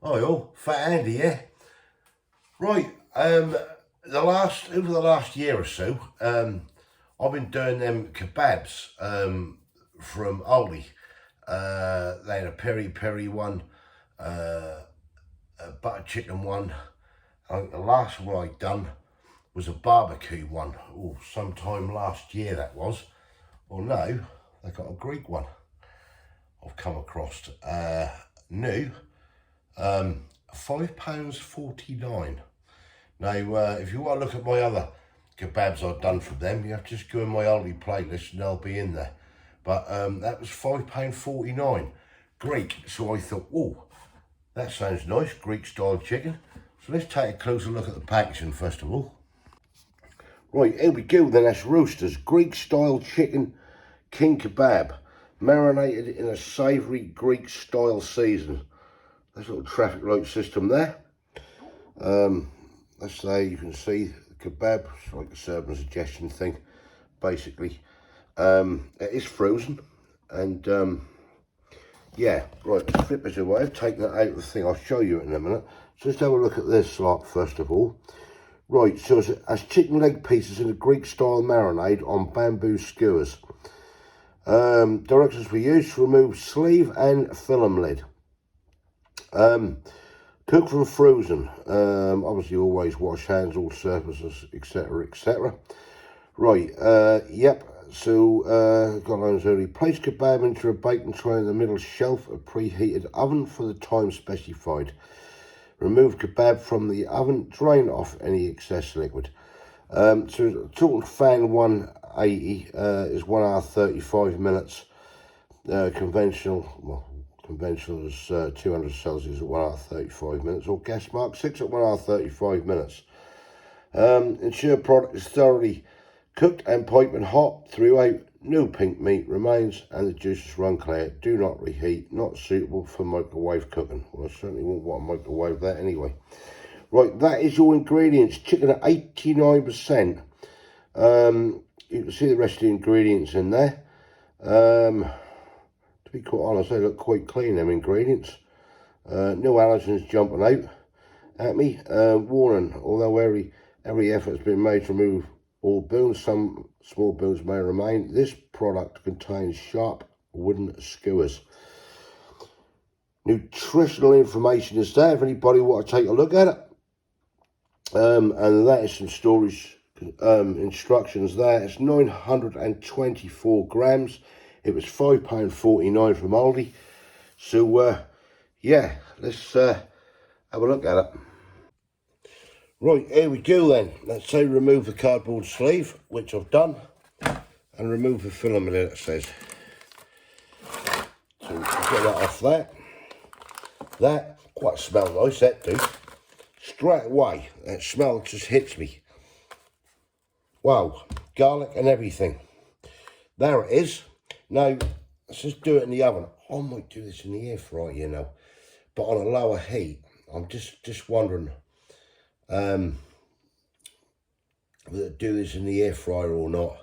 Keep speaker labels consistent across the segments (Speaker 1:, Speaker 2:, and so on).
Speaker 1: Hi all, Fat Andy, yeah. Right, over the last year or so, I've been doing them kebabs from Aldi. They had a peri peri one, a butter chicken one. I think the last one I done was a barbecue one. Oh, sometime last year that was. Well, no, they got a Greek one. I've come across new. £5.49. Now, if you want to look at my other kebabs I've done for them, you have to just go in my Aldi playlist and they'll be in there. But that was £5.49, Greek. So I thought, oh, that sounds nice, Greek style chicken. So let's take a closer look at the packaging first of all. Right, here we go then, that's Roosters, Greek style chicken king kebab, marinated in a savoury Greek style season. There's a little traffic light system there. Let's say you can see the kebab, it's like a serving suggestion thing, basically. It is frozen, and yeah, right, let's flip this away, take that out of the thing, I'll show you it in a minute. So let's have a look at this lot first of all. Right, so it has chicken leg pieces in a Greek style marinade on bamboo skewers. Directions we use: remove sleeve and film lid. Cook from frozen. Obviously always wash hands, all surfaces, etc, etc. Right, yep, so guidelines only. Place kebab into a baking tray in the middle shelf of preheated oven for the time specified. Remove kebab from the oven, drain off any excess liquid. So total fan 180 is 1 hour 35 minutes. Conventional is 200 Celsius at 1 hour 35 minutes, or gas mark 6 at 1 hour 35 minutes. Ensure product is thoroughly cooked and piping hot throughout. No pink meat remains and the juices run clear. Do not reheat. Not suitable for microwave cooking. Well, I certainly won't want to microwave that anyway. Right, that is your ingredients. Chicken at 89%. You can see the rest of the ingredients in there. To be quite honest, they look quite clean, them ingredients. No allergens jumping out at me. Warning, although every effort has been made to remove all bones, some small bones may remain. This product contains sharp wooden skewers. Nutritional information is there if anybody want to take a look at it. And that is some storage instructions there. It's 924 grams. It was £5.49 from Aldi. So yeah, let's have a look at it. Right, here we go then. Let's say remove the cardboard sleeve, which I've done, and remove the filament, it says. So get that off there. That quite smell nice, that do. Straight away, that smell just hits me. Wow, garlic and everything. There it is. Now, let's just do it in the oven. I might do this in the air fryer, you know, but on a lower heat. I'm just wondering whether to do this in the air fryer or not.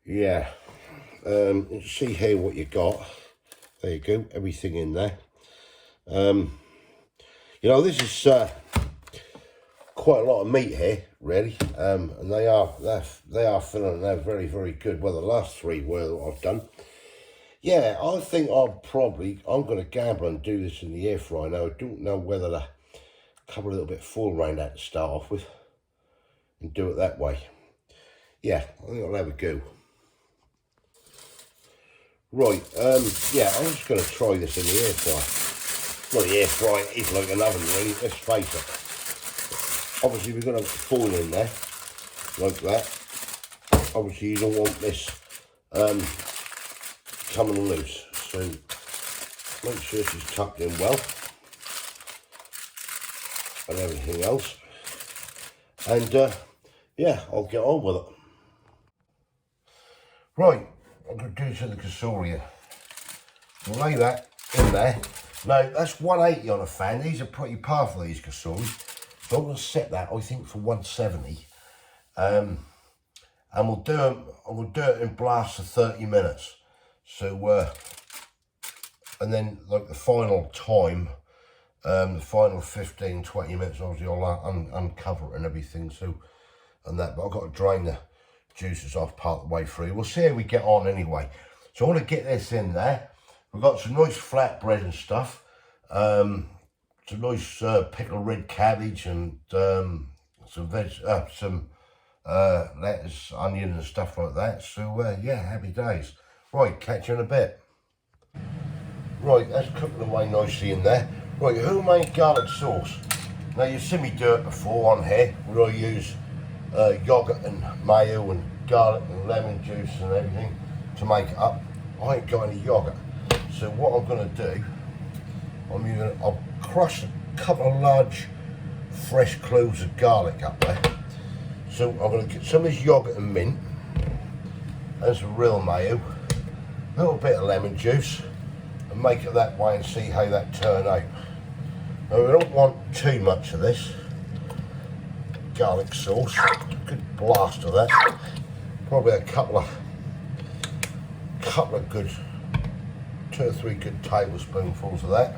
Speaker 1: Yeah. Let's see here what you got. There you go, everything in there. You know, this is quite a lot of meat here, really, and they are filling, and they're very, very good. Well, the last three were that I've done. Yeah, I think I'm going to gamble and do this in the air fryer. Now, I don't know whether to cover a little bit full around that to start off with and do it that way. Yeah, I think I'll have a go. Right, yeah, I'm just going to try this in the air fryer. Well, the air fryer is like an oven, really, let's face it. Obviously, we're going to foil in there, like that. Obviously, you don't want this coming loose, so make sure she's tucked in well, and everything else. And yeah, I'll get on with it. Right, I'm going to do some of the kasuri. We'll lay that in there. Now, that's 180 on a fan. These are pretty powerful, these kasuri. So I'm going to set that, I think, for 170. And we'll do it in blast for 30 minutes. So, and then, like, the final time, The final 15-20 minutes, obviously I'll uncover it and everything, so, and that, but I've got to drain the juices off part of the way through. We'll see how we get on anyway. So I want to get this in there. We've got some nice flatbread and stuff, some nice pickled red cabbage and some lettuce, onion and stuff like that. So yeah, happy days. Right, catch you in a bit. Right, that's cooking away nicely in there. Right, homemade garlic sauce. Now you've seen me do it before on here, where I use yoghurt and mayo and garlic and lemon juice and everything to make it up. I ain't got any yoghurt, so what I'm going to do, I'll crush a couple of large fresh cloves of garlic up there. So I'm going to get some of this yoghurt and mint and some real mayo, a little bit of lemon juice, and make it that way and see how that turn out. Now we don't want too much of this garlic sauce, good blast of that, probably a couple of good 2 or 3 good tablespoonfuls of that,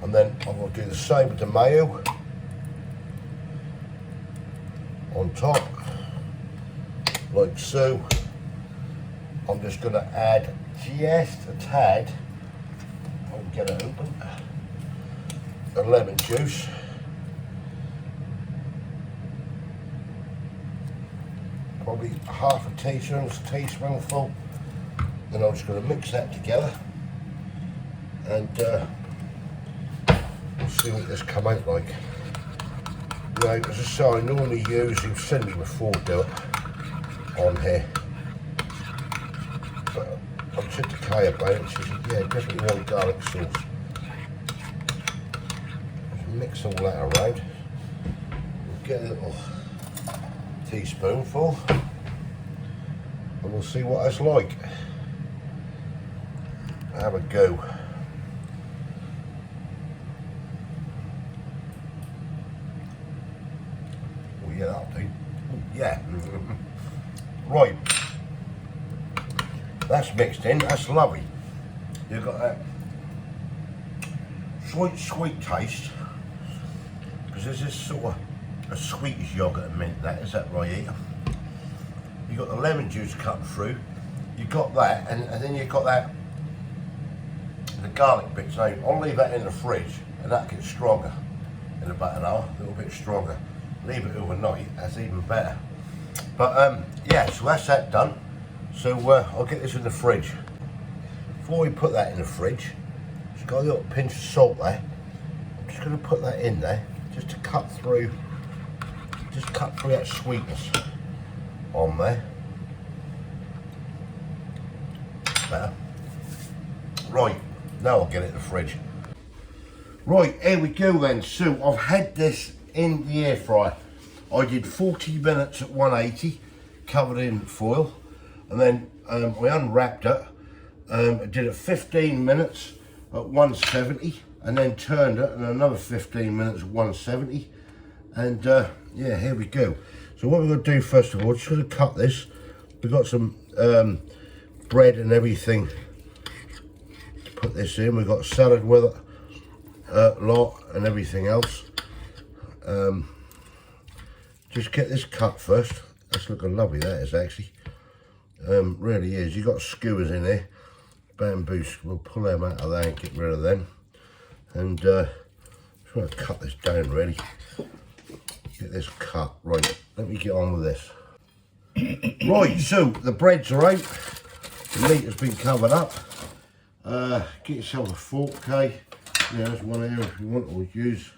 Speaker 1: and then I'm going to do the same with the mayo on top, like so. I'm just going to add just a tad, I can get it open, of lemon juice, probably half a teaspoonful. Then I'm just going to mix that together and we'll see what this come out like. You know, as I say, I normally use, you've seen me before do it on here, but I said to Kay about it and she said, yeah, definitely want garlic sauce. Just mix all that around, we'll get a little teaspoonful and we'll see what it's like. Have a go. Oh yeah, that'll do. Yeah. Right. That's mixed in, that's lovely. You've got that sweet taste, because there's this sort of a sweetish yoghurt and mint, that is that right here. You've got the lemon juice cut through, you've got that, and then you've got that, the garlic bits. Now I'll leave that in the fridge and that gets stronger in about an hour, a little bit stronger. Leave it overnight, that's even better. But yeah, so that's that done. So I'll get this in the fridge. Before we put that in the fridge, just got a little pinch of salt there. I'm just going to put that in there just to cut through that sweetness on there. Better. Right, now I'll get it in the fridge. Right, here we go then. So I've had this in the air fryer. I did 40 minutes at 180, covered in foil, and then I unwrapped it. I did it 15 minutes at 170, and then turned it, and another 15 minutes at 170. And yeah, here we go. So what we're going to do first of all, just going to cut this. We've got some bread and everything to put this in. We've got salad with it, lot and everything else. Just get this cut first. That's looking lovely, that is actually. Really is. You've got skewers in here. Bamboo, we'll pull them out of there and get rid of them. And just want to cut this down really. Get this cut. Right, let me get on with this. Right, so the breads are out. The meat has been covered up. Get yourself a fork, okay? Yeah, there's one here if you want to use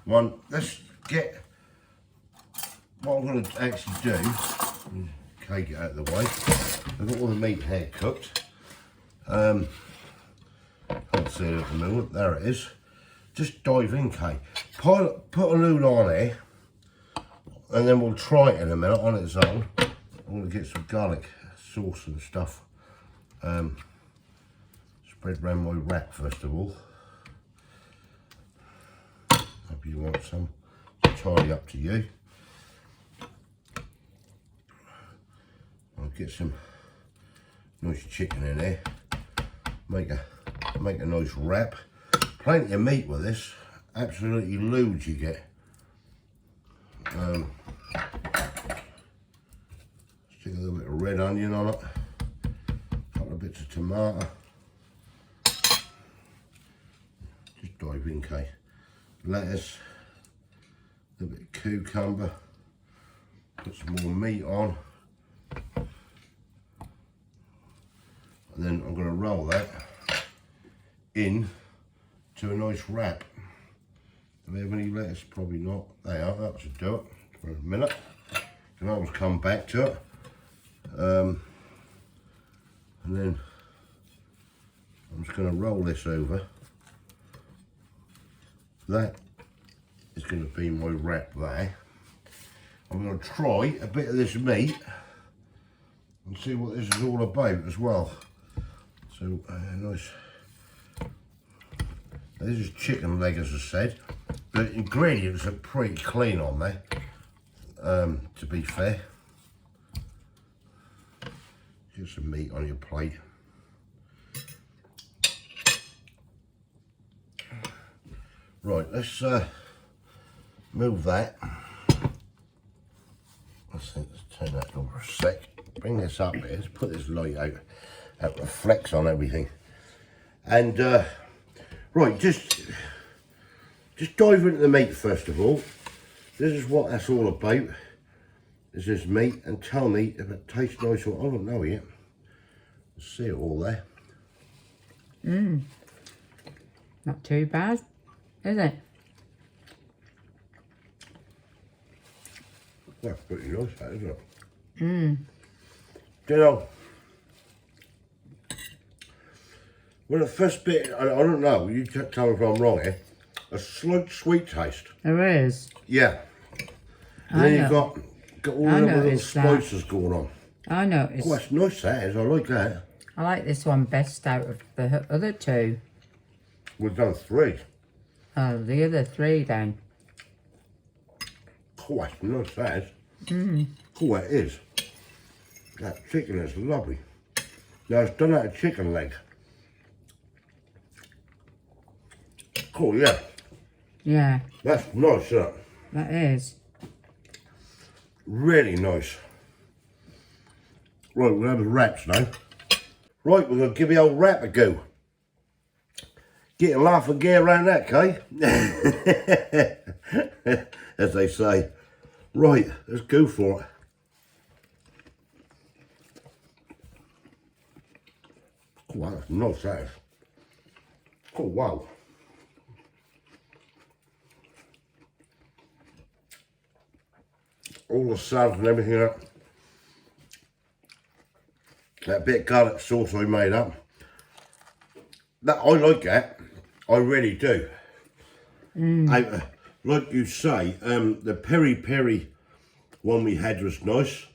Speaker 1: one. Let's get what I'm going to actually do. Okay, get out of the way. I've got all the meat here cooked. Can't see it at the moment. There it is. Just dive in, Kay. Put a load on here, and then we'll try it in a minute on its own. I'm going to get some garlic sauce and stuff. Spread around my wrap first of all. Hope you want some. It's entirely up to you. I'll get some nice chicken in there. Make a nice wrap. plenty of meat with this. Absolutely loads you get. Stick a little bit of red onion on it. A couple of bits of tomato. Just dive in, Kate. Lettuce. A little bit of cucumber. Put some more meat on. And then I'm going to roll that in to a nice wrap. Do they have any lettuce? Probably not. They are. That should do it for a minute. Then I'll come back to it. And then I'm just going to roll this over. That is going to be my wrap there. I'm going to try a bit of this meat and see what this is all about as well. So nice. This is chicken leg, as I said. The ingredients are pretty clean on there, to be fair. Get some meat on your plate. Right, let's move that. Let's turn that over a sec. Bring this up here. Let's put this light out. That reflects on everything. And right, just dive into the meat first of all. This is what that's all about. This is meat, and tell me if it tastes nice or I don't know yet. See it all there.
Speaker 2: Not too bad, is it?
Speaker 1: That's pretty nice, that, isn't it? Do you know, when the first bit, I don't know, you tell me if I'm wrong here, a slight sweet taste.
Speaker 2: There is.
Speaker 1: Yeah. And then you've got all the little spices going on.
Speaker 2: I noticed.
Speaker 1: Oh, that's nice, that is. I like that.
Speaker 2: I like this one best out of the other two.
Speaker 1: We've done 3.
Speaker 2: Oh, the other 3 then.
Speaker 1: Oh, that's nice, that is. Oh, that is. That chicken is lovely. Now, it's done out of chicken leg. Oh, yeah.
Speaker 2: Yeah.
Speaker 1: That's nice, isn't it?
Speaker 2: That is.
Speaker 1: Really nice. Right, we'll have the wraps now. Right, we're going to give the old wrap a go. Get a laugh and get around that, Kay? As they say. Right, let's go for it. Oh, wow, that's nice, that is. Oh, wow. All the salad and everything up. That bit of garlic sauce I made up. That I like that. I really do. Like you say, the peri-peri one we had was nice.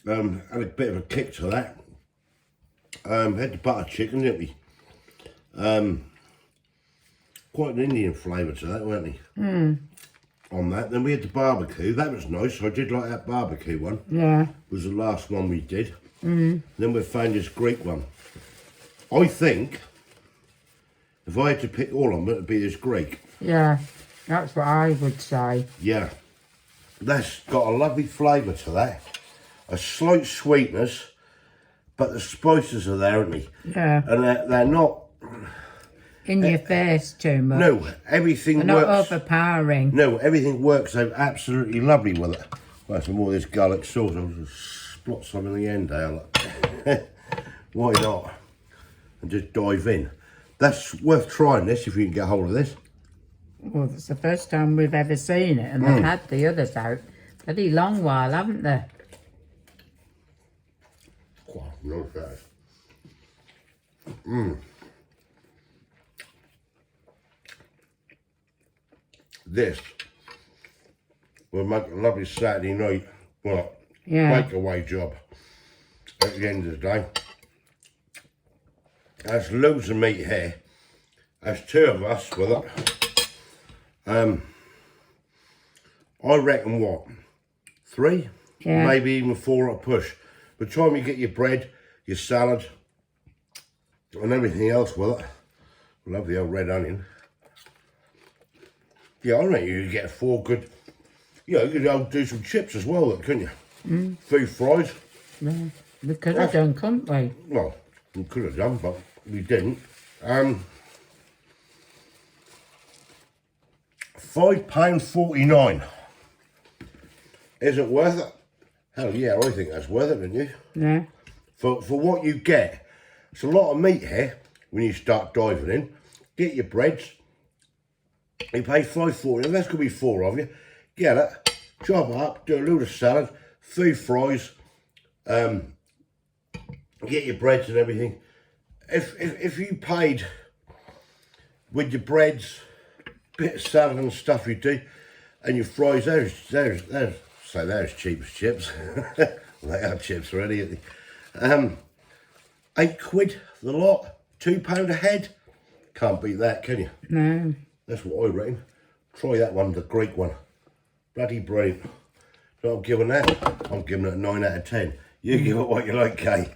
Speaker 1: Had a bit of a kick to that. Had the butter chicken, didn't we? Quite an Indian flavour to that, weren't they? On that. Then we had the barbecue. That was nice. I did like that barbecue one.
Speaker 2: Yeah.
Speaker 1: It was the last one we did. Then we found this Greek one. I think if I had to pick all of them, it would be this Greek.
Speaker 2: Yeah, that's what I would say.
Speaker 1: Yeah. That's got a lovely flavour to that. A slight sweetness, but the spices are there, aren't they?
Speaker 2: Yeah.
Speaker 1: And they're not...
Speaker 2: In your face too much.
Speaker 1: No, everything
Speaker 2: They're not
Speaker 1: works...
Speaker 2: overpowering.
Speaker 1: No, everything works out absolutely lovely with it. Well, some more of this garlic sauce. I'll just splot some in the end there. Why not? And just dive in. That's worth trying this if you can get hold of this.
Speaker 2: Well, it's the first time we've ever seen it, and they've had the others out bloody long while, haven't they?
Speaker 1: Wow, no fair. This will make a lovely Saturday night, well, takeaway job at the end of the day. There's loads of meat here. There's 2 of us with it. I reckon what? 3?
Speaker 2: Yeah.
Speaker 1: Maybe even 4 at a push. By the time you get your bread, your salad, and everything else with it, Love the old red onion. Yeah, I reckon you could get 4 good. You know, you could do some chips as well, couldn't you? Mm. 3 fries.
Speaker 2: Yeah. We could have done, couldn't we?
Speaker 1: Well, we could have done, but we didn't. £5.49. Is it worth it? Hell yeah, I think that's worth it, don't you?
Speaker 2: Yeah.
Speaker 1: For what you get. It's a lot of meat here when you start diving in. Get your breads. You pay £5.40. That's going to be 4 of you. Get it. Chop it up. Do a load of salad. 3 fries. Get your breads and everything. If you paid with your breads, bit of salad and stuff you do, and your fries, there's cheap as chips. They are chips already. £8 the lot, £2 a head. Can't beat that, can you?
Speaker 2: No.
Speaker 1: That's what I reckon. Try that one, the Greek one. Bloody brilliant. So I'm giving that. I'm giving it a 9 out of 10. You give it what you like, Kay.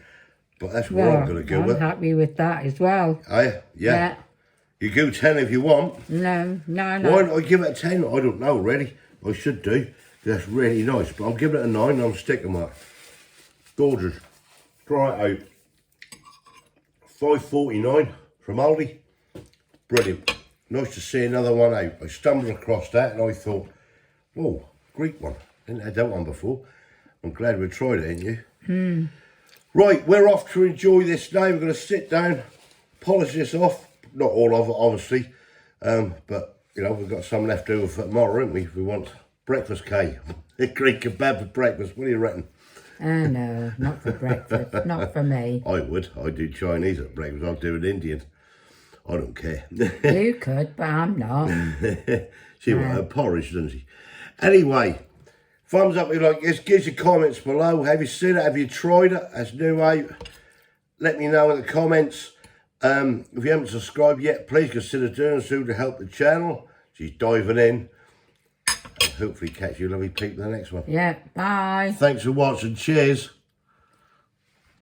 Speaker 1: But that's what I'm going to go with.
Speaker 2: I'm happy with that as well.
Speaker 1: Are you? Yeah. You go 10 if you want.
Speaker 2: No.
Speaker 1: Why don't I give it a 10? I don't know, really. I should do. That's really nice. But I'm giving it a 9 and I'm sticking with it. Gorgeous. Try it out. £5.49 from Aldi. Brilliant. Nice to see another one out. I stumbled across that and I thought, oh, Greek one. Didn't have that one before. I'm glad we tried it, ain't you? Right, we're off to enjoy this now. We're going to sit down, polish this off. Not all of it, obviously. But, you know, we've got some left over for tomorrow, haven't we? If we want breakfast, Kay. Greek kebab for breakfast. What do you reckon?
Speaker 2: No, not for breakfast. Not for me.
Speaker 1: I would. I do Chinese at breakfast. I'll do an Indian. I don't care.
Speaker 2: You could, but I'm not.
Speaker 1: She wants her porridge, doesn't she? Anyway, thumbs up if you like this. Give us your comments below. Have you seen it? Have you tried it? That's new out. Let me know in the comments. If you haven't subscribed yet, please consider doing so to help the channel. She's diving in. And hopefully catch you lovely people in the next one.
Speaker 2: Yeah, bye.
Speaker 1: Thanks for watching. Cheers.